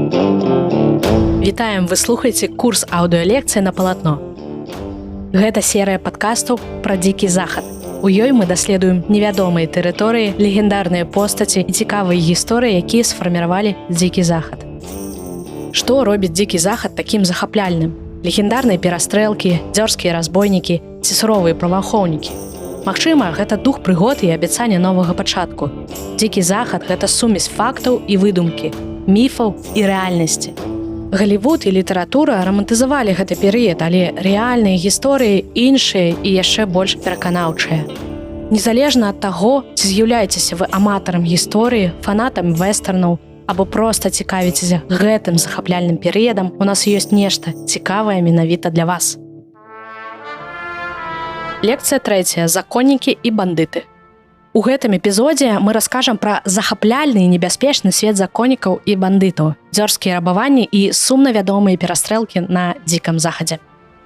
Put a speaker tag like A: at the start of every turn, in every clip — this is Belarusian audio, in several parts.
A: Вітаем, вы слухаеце курс аўдыёлекцыі на палатно. Гэта серыя падкастаў пра дзікі захад. У ёй мы даследуем невядомыя тэрыторыі, легендарныя постаці і цікавыя гісторыі, якія сфарміравалі дзікі захад. Што робіць дзікі захад такім захапляльным? Легендарныя перастрэлкі, дзёрзкія разбойнікі ці суровыя праваахоўнікі. Магчыма, гэта дух прыгод і абяцання новага пачатку. Дзікі захад – гэта сумесь фактаў і выдумкі, міфаў і рэальнасці. Галівуд і літаратура рамантызавалі гэты перыяд, але рэальныя гісторыі іншыя і яшчэ больш пераканаўчыя. Незалежна ад таго, ці з'яўляецеся вы аматарам гісторыі, фанатам вэстэрнаў або проста цікавіцеся гэтым захапляльным перыядам, у нас ёсць нешта цікавае менавіта для вас. Лекцыя 3. Законнікі і бандыты. У гэтым эпізодзе мы раскажам пра захапляльны і небяспечны свет законнікаў і бандытаў, дзёрзкія рабаванні і сумна вядомыя перастрэлкі на дзікам захадзе.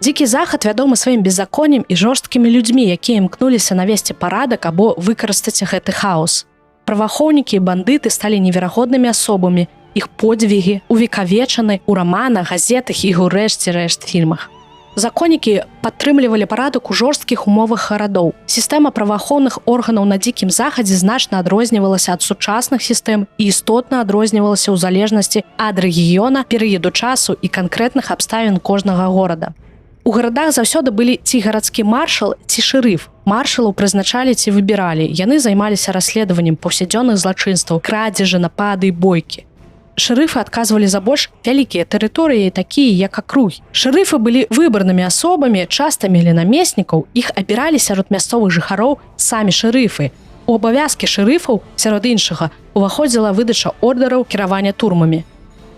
A: Дзікі захад вядомы сваім беззаконнем і жорсткімі людзьмі, якія імкнуліся навесці парадак або выкарыстаць гэты хаос. Праваахоўнікі і бандыты сталі неверагоднымі асобамі, іх подзвігі увекавечаны ў раманах, газетах і ў рэшце-рэшт фільмах. Законнікі падтрымлівалі парадак у жорсткіх умовах гарадоў. Сістэма праваахоўных органаў на дзікім захадзе значна адрознівалася ад сучасных сістэм і істотна адрознівалася ў залежнасці ад рэгіёна, перыяду часу і канкрэтных абставін кожнага горада. У гарадах заўсёды былі ці гарадскі маршал, ці шэрыф. Маршалаў прызначалі ці выбіралі. Яны займаліся расследаваннем паўсядзённых злачынстваў, крадзежы, напады і бойкі. Шэрыфы адказвалі за больш вялікія тэрыторыі, такія як акругі. Шэрыфы былі выбарнымі асобамі, часта мелі намеснікаў, іх абіралі сярод мясцовых жыхароў самі шэрыфы. У абавязкі шэрыфаў, сярод іншага, уваходзіла выдача ордэраў кіравання турмамі.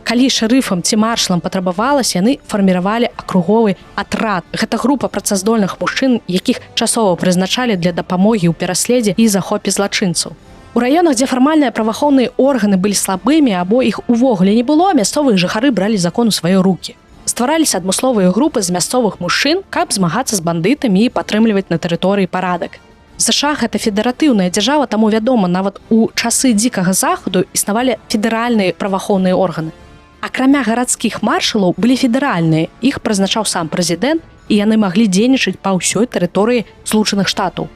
A: Калі шэрыфам ці маршалам патрабавалася, яны фарміравалі акруговы атрад. Гэта група працаздольных мужчын, якіх часова прызначалі для дапамогі ў пераследзе і захопе злачынцаў. У раёнах, дзе фармальныя праваахоўныя органы былі слабымі або іх увогуле не было, мясцовыя жыхары бралі закон у свае рукі. Ствараліся адмысловыя групы з мясцовых мужчын, каб змагацца з бандытамі і падтрымліваць на тэрыторыі парадак. ЗША – гэта федэратыўная дзяржава, таму вядома, нават у часы дзікага захаду існавалі федэральныя праваахоўныя органы. Акрамя гарадскіх маршалаў былі федэральныя, іх прызначаў сам прэзідэнт, і яны маглі дзейнічаць па ўсёй тэрыторыі Злучаных Штатаў.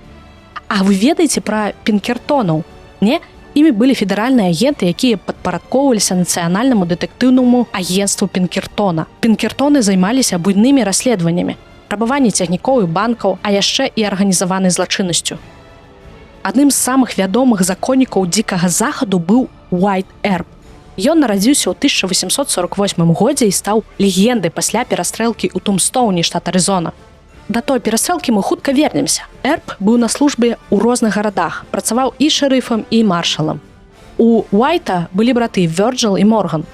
A: А вы ведаеце пра пінкертонаў? Не, імі былі федэральныя агенты, якія падпарадкоўваліся нацыянальнаму дэтэктыўнаму агенцтву Пінкертона. Пінкертоны займаліся буйнымі расследаваннямі, рабаванні цягнікоў і банкаў, а яшчэ і арганізаванай злачыннасцю. Адным з самых вядомых законнікаў дзікага захаду быў Уайт Эрп. Ён нарадзіўся ў 1848 годзе і стаў легендай пасля перастрэлкі ў Тумстоўні, штат Арызона. Да той перастрэлкі мы хутка вернемся. Эрп быў на службе ў розных гарадах, працаваў і шэрыфам, і маршалам. У Уайта былі браты Вёрджыл і Морган.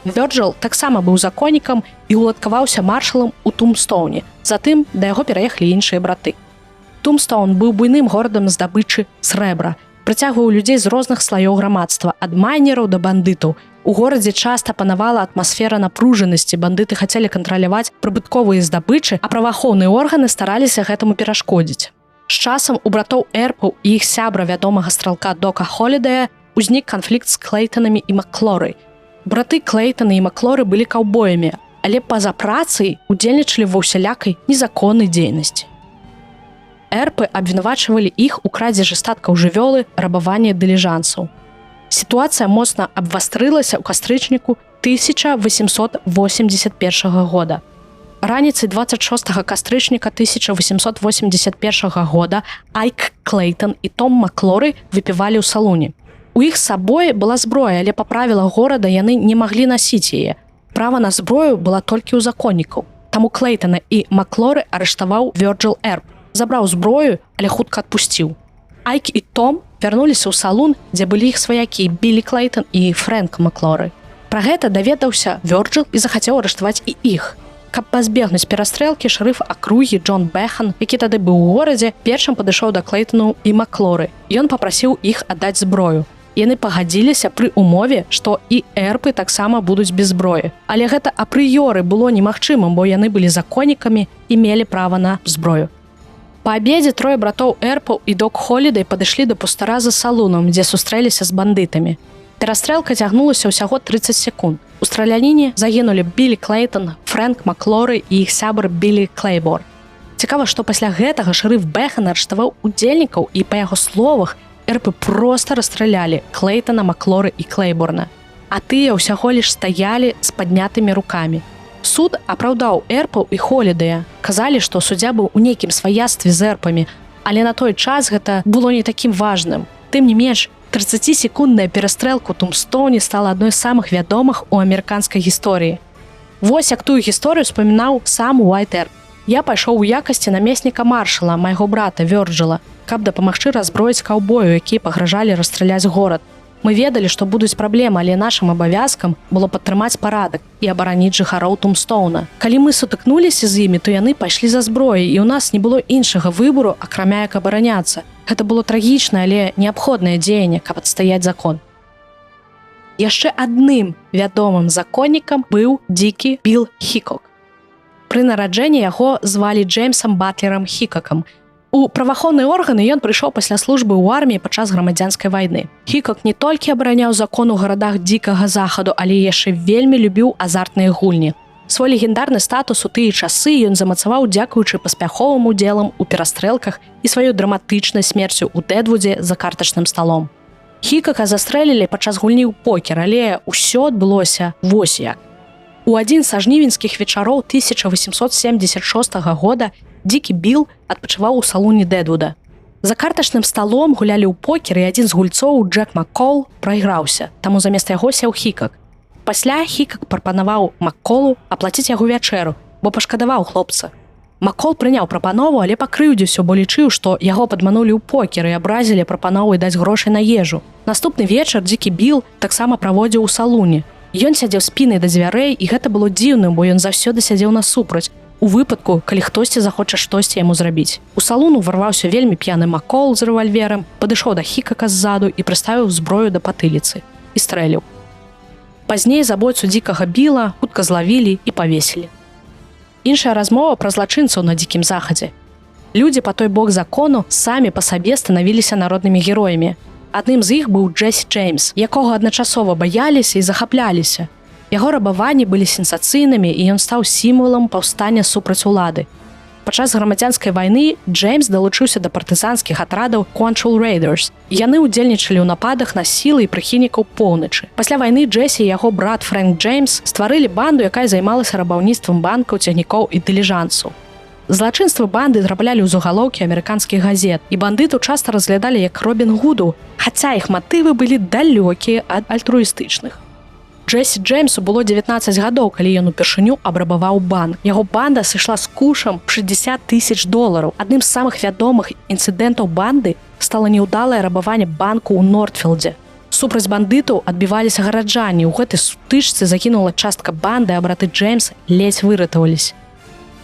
A: Вёрджыл таксама быў законнікам і уладкаваўся маршалам у Тумстоўні. Затым да яго пераехалі іншыя браты. Тумстоўн быў буйным горадам здабычы срэбра, прыцягваў людзей з розных слаёў грамадства, ад майнераў да бандытаў. У горадзе часта панавала атмасфера напружанасці, бандыты хацелі кантраляваць прыбытковыя здабычы, а праваахоўныя органы стараліся гэтаму перашкодзіць. З часам у братоў Эрпаў і іх сябра вядомага стралка Дока Холідэя узнік канфлікт з Клейтанамі і Маклорай. Браты Клейтаны і Маклоры былі каўбоямі, але па-за працай удзельнічалі ва ўсялякай незаконнай дзейнасці. Эрпы абвінавачвалі іх у крадзежы статкаў жывёлы, рабаванні дыліжансаў. Сітуацыя моцна абвастрылася ў кастрычніку 1881 года. Раніцай 26 кастрычніка 1881 года Айк Клейтан і Том Маклоры выпівалі ў салоне. У іх з сабой была зброя, але па правілах горада яны не маглі насіць яе. Права на зброю была толькі ў законнікаў. Таму Клейтана і Маклоры арыштаваў Вёрджыл Эрп. Забраў зброю, але хутка адпусціў. Айк і Том вярнуліся ў салон, дзе былі іх сваякі Білі Клейтан і Фрэнк Маклоры. Пра гэта даведаўся Вёрджыл і захацеў арыштаваць і іх. Каб пазбегнуць перастрэлкі, шэрыф акругі Джон Бэхан, які тады быў у горадзе, першым падышоў да Клейтану і Маклоры. Ён папрасіў іх аддаць зброю. Яны пагадзіліся пры умове, што і эрпы таксама будуць без зброі. Але гэта апрыёры было немагчымым, бо яны былі законнікамі і мелі права на зброю. Па абедзе трое братоў Эрпаў і Док Холідэй падышлі да пустара за салунам, дзе сустрэліся з бандытамі. Перастрэлка цягнулася ўсяго 30 секунд. У страляніне загінулі Білі Клейтон, Фрэнк Маклоры і іх сябр Білі Клейбор. Цікава, што пасля гэтага шэрыф Бэхан арыштаваў удзельнікаў і, па яго словах, эрпы проста расстралялі Клейтона, Маклоры і Клейборна. А тыя ўсяго лишь стаялі з паднятымі рукамі. Суд апраўдаў эрпаў і Холідея. Казалі, што суддзя быў у нейкім сваяцтве з эрпамі, але на той час гэта было не такім важным. Тым не менш, 30-секундная перастрэлка ў Тумстоўне стала адной з самых вядомых у амерыканскай гісторыі. Вось як тую гісторыю спамінаў сам Уайт Эрп. Я пайшоў у якасці намесніка маршала, майго брата Вёрджыла, каб дапамагчы разброіць каўбою, якія пагражалі расстраляць горад. Мы ведалі, што будуць праблемы, але нашым абавязкам было падтрымаць парадак і абараніць жыхароў Тумстоўна. Калі мы сутыкнуліся з імі, то яны пайшлі за зброяй, і ў нас не было іншага выбару, акрамя як абараняцца. Гэта было трагічнае, але неабходнае дзеянне, каб адстаяць закон. Яшчэ адным вядомым законнікам быў дзікі Біл Хікок. Пры нараджэнні яго звалі Джеймсам Батлерам Хікакам. У праваахоўныя органы ён прыйшоў пасля службы ў арміі падчас грамадзянскай вайны. Хікок не толькі абараняў закон у гарадах дзікага захаду, але яшчэ вельмі любіў азартныя гульні. Свой легендарны статус у тыя часы ён замацаваў дзякуючы паспяховым удзелам у перастрэлках і сваёй драматычнай смерцю ў Дэдвудзе за картачным сталом. Хікака застрэлілі падчас гульні ў покер, але ўсё адбылося вось як. У адзін са жнівеньскіх вечароў 1876 года Дзікі Біл адпачываў у салоне Дэдвуда. За картачным сталом гулялі ў покер, і адзін з гульцоў, Джек Маккол, прайграўся, таму замест яго сеў Хікак. Пасля Хікак прапанаваў Макколу аплаціць яго вячэру, бо пашкадаваў хлопца. Маккол прыняў прапанову, але пакрыўдзіўся, бо лічыў, што яго падманулі ў покер і абразілі прапановай даць грошай на ежу. Наступны вечар Дзікі Біл таксама праводзіў у салоне. Ён сядзеў спінай да дзвярэй, і гэта было дзіўным, бо ён заўсёды сядзеў насупраць, у выпадку, калі хтосьці захоча штосьці яму зрабіць. У салону варваўся вельмі п'яны Маккол з рэвальверам, падышоў да Хікака ззаду і прыставіў зброю да патыліцы і стрэліў. Пазней забойцу дзікага Біла хутка злавілі і павесілі. Іншая размова пра злачынцаў на дзікім захадзе. Людзі па той бок закону самі па сабе станавіліся народнымі героямі. Адным з іх быў Джесі Джеймс, якога адначасова баяліся і захапляліся. Яго рабаванні былі сенсацыйнымі, і ён стаў сімвалам паўстання супраць улады. Падчас грамадзянскай вайны Джеймс далучыўся да партызанскіх атрадаў Control Raiders. Яны ўдзельнічалі ў нападах на сілы і прыхільнікаў поўначы. Пасля вайны Джесі і яго брат Фрэнк Джеймс стварылі банду, якая займалася рабаўніцтвам банкаў, цягнікоў і дыліжансаў. Злачынствы банды траплялі ў загалоўкі амерыканскіх газет, і бандытаў часта разглядалі як Робін Гудаў, хаця іх матывы былі далёкія ад альтруістычных. Джесі Джеймсу было 19 гадоў, калі ён упершыню абрабаваў банк. Яго банда сышла з кушам $60 000. Адным з самых вядомых інцыдэнтаў банды стала неўдалае рабаванне банку ў Нортфілдзе. Супраць бандытаў адбіваліся гараджане. У гэтай сутычцы загінула частка банды, а браты Джеймс ледзь выратаваліся.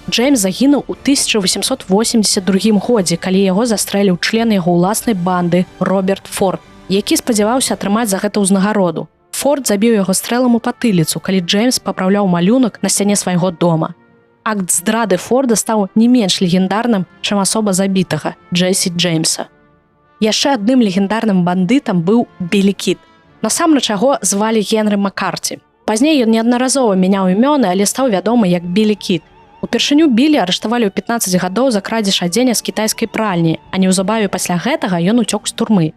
A: Джеймс загінуў у 1882 годзе, калі яго застрэліў член яго ўласнай банды Роберт Форд, які спадзяваўся атрымаць за гэта ўзнагароду. Форд забіў яго стрэлам у патыліцу, калі Джеймс папраўляў малюнак на сцяне свайго дома. Акт здрады Форда стаў не менш легендарным, чым асоба забітага Джесі Джеймса. Яшчэ адным легендарным бандытам быў Білі Кід. Насамрэч яго звалі Генры Маккарці. Пазней ён неаднаразова мяняў імёны, але стаў вядомы як Білі Кід. Упершыню Білі арыштавалі ў 15 гадоў за крадзеж адзення з кітайскай пральні, а неўзабаве пасля гэтага ён уцёк з турмы.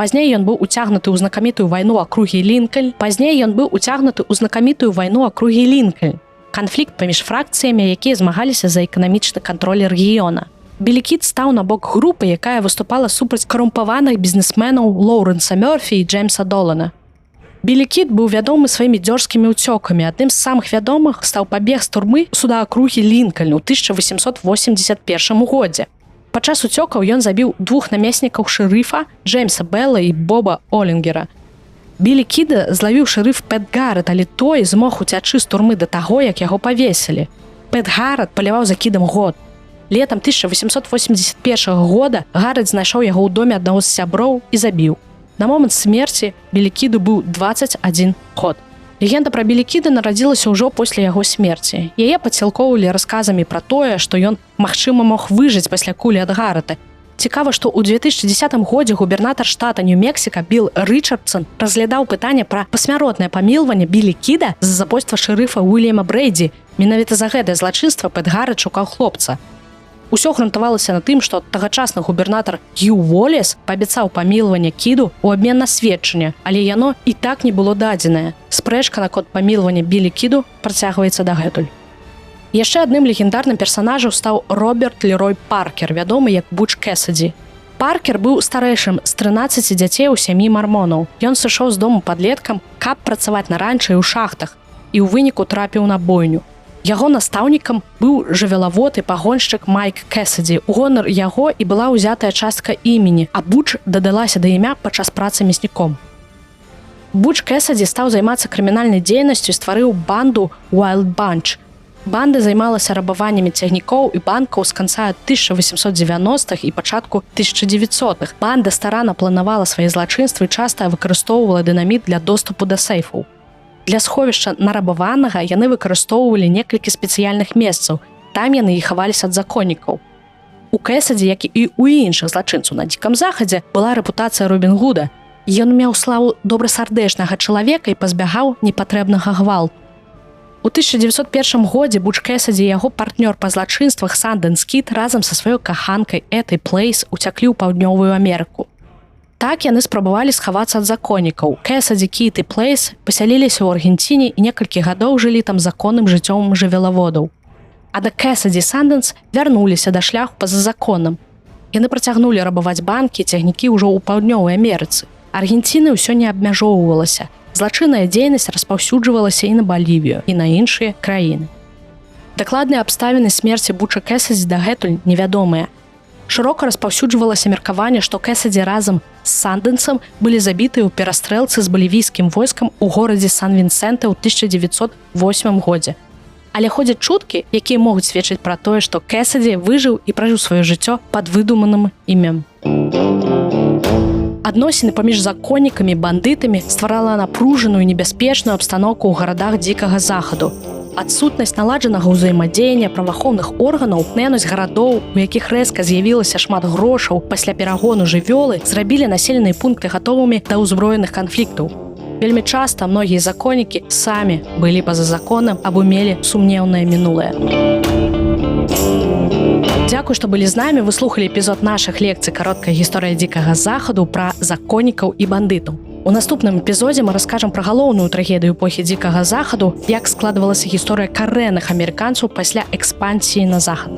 A: Пазней ён быў уцягнуты ў знакамітую вайну акругі Лінкальн. Канфлікт паміж фракцыямі, якія змагаліся за эканамічны кантроль рэгіёна. Білі Кід стаў на бок групы, якая выступала супраць карумпаваных бізнесменаў Лоуренса Мёрфі і Джеймса Долана. Білі Кід быў вядомы сваімі дзёрзкімі ўцёкамі. Адным з самых вядомых стаў пабег з турмы суда акругі Лінкальн у 1881 годзе. Падчас уцёкаў ён забіў 2 намеснікаў шэрыфа Джеймса Белла і Боба Олінгера. Білі Кіда злавіў шэрыф Пэт Гаррет, але той змог уцячы з турмы да таго, як яго павесілі. Пэт Гаррет паляваў за Кідам год. Летам 1881 года Гаррет знайшоў яго ў доме аднаго з сяброў і забіў. На момант смерці Білі Кіду быў 21 год. Легенда пра Білі Кіда нарадзілася ўжо пасля яго смерці. Яе падсілкоўвалі расказамі пра тое, што ён, магчыма, мог выжыць пасля кулі ад Гаррета, Цікава, што ў 2010 годзе губернатар штата Нью-Мексіка Білл Річардсон разглядаў пытанне пра пасмяротнае памілванне Білі Кіда за забойства шэрыфа Уільяма Брэйдзі. Менавіта за гэтае злачынства Пэт Гаррэт шукаў хлопца. Усё грунтавалася на тым, што тагачасны губернатар Хью Уоллес паабяцаў памілванне Кіду ў абмен на сведчанне, але яно і так не было дадзенае. Спрэчка наконт памілвання Білі Кіду працягваецца дагэтуль. Яшчэ адным легендарным персанажам стаў Роберт Лерой Паркер, вядомы як Буч Кэссіді. Паркер быў старэйшым з 13 дзяцей у сям'і мармонаў. Ён сышоў з дому падлеткам, каб працаваць на ранчы і ў шахтах, і ў выніку трапіў на бойню. Яго настаўнікам быў жывёлавод і пагоншчык Майк Кэссіді. У гонар яго і была ўзятая частка імені, а Буч дадалася да імя падчас працы мясніком. Буч Кэссіді стаў займацца крымінальнай дзейнасцю і стварыў банду Wild Bunch. Банда займалася рабаваннямі цягнікоў і банкаў з канца 1890-х і пачатку 1900-х. Банда старанна планавала свае злачынствы і часта выкарыстоўвала дынаміт для доступу да сейфаў. Для сховішча нарабаванага яны выкарыстоўвалі некалькі спецыяльных месцаў. Там яны і хаваліся ад законнікаў. У Кэссіді, як і ў іншых злачынцаў на Дзікам Захадзе, была рэпутацыя Робін Гуда. Ён меў славу добрасардэчнага чалавека і пазбягаў непатрэбнага гвалту. У 1901 годзе Буч Кэссіді і яго партнёр па злачынствах Сандэнс Кід разам са сваёй каханкай Этай Плейс уцяклі ў Паўднёвую Амерыку. Так яны спрабавалі схавацца ад законнікаў. Кэссіді, Кід і Плейс пасяліліся ў Аргенціне і некалькі гадоў жылі там законным жыццём жывёлаводаў. А да Кэссіді і Сандэнс вярнуліся да шляху па-за законам. Яны працягнулі рабаваць банкі, цягнікі ўжо ў Паўднёвай Амерыцы. Аргенціны ўсё не абмяжоўвалася. Злачынная дзейнасць распаўсюджвалася і на Балівію, і на іншыя краіны. Дакладныя абставіны смерці Буча Кэссіді дагэтуль невядомыя. Шырока распаўсюджвалася меркаванне, што Кэссіді разам з Сандэнсам былі забітыя ў перастрэлцы з балівійскім войскам у горадзе Сан-Вінсэнте ў 1908 годзе. Але ходзяць чуткі, якія могуць сведчыць пра тое, што Кэссіді выжыў і пражыў сваё жыццё пад выдуманым імем. Адносіны паміж законнікамі і бандытамі стварала напружаную і небяспечную абстаноўку ў гарадах Дзікага Захаду. Адсутнасць наладжанага ўзаемадзеяння праваахоўных органаў, наянасць гарадоў, у якіх рэзка з'явілася шмат грошаў пасля перагону жывёлы, зрабілі населеныя пункты гатовымі да ўзброеных канфліктаў. Вельмі часта многія законнікі самі былі па-за законам або мелі сумнеўнае мінулае. Дзякуй, што былі з намі, вы слухалі эпізод нашых лекцый «Кароткая гісторыя Дзікага Захаду» пра законнікаў і бандытаў. У наступным эпізодзе мы раскажам пра галоўную трагедыю эпохі Дзікага Захаду, як складвалася гісторыя карэнных амерыканцаў пасля экспансіі на захад.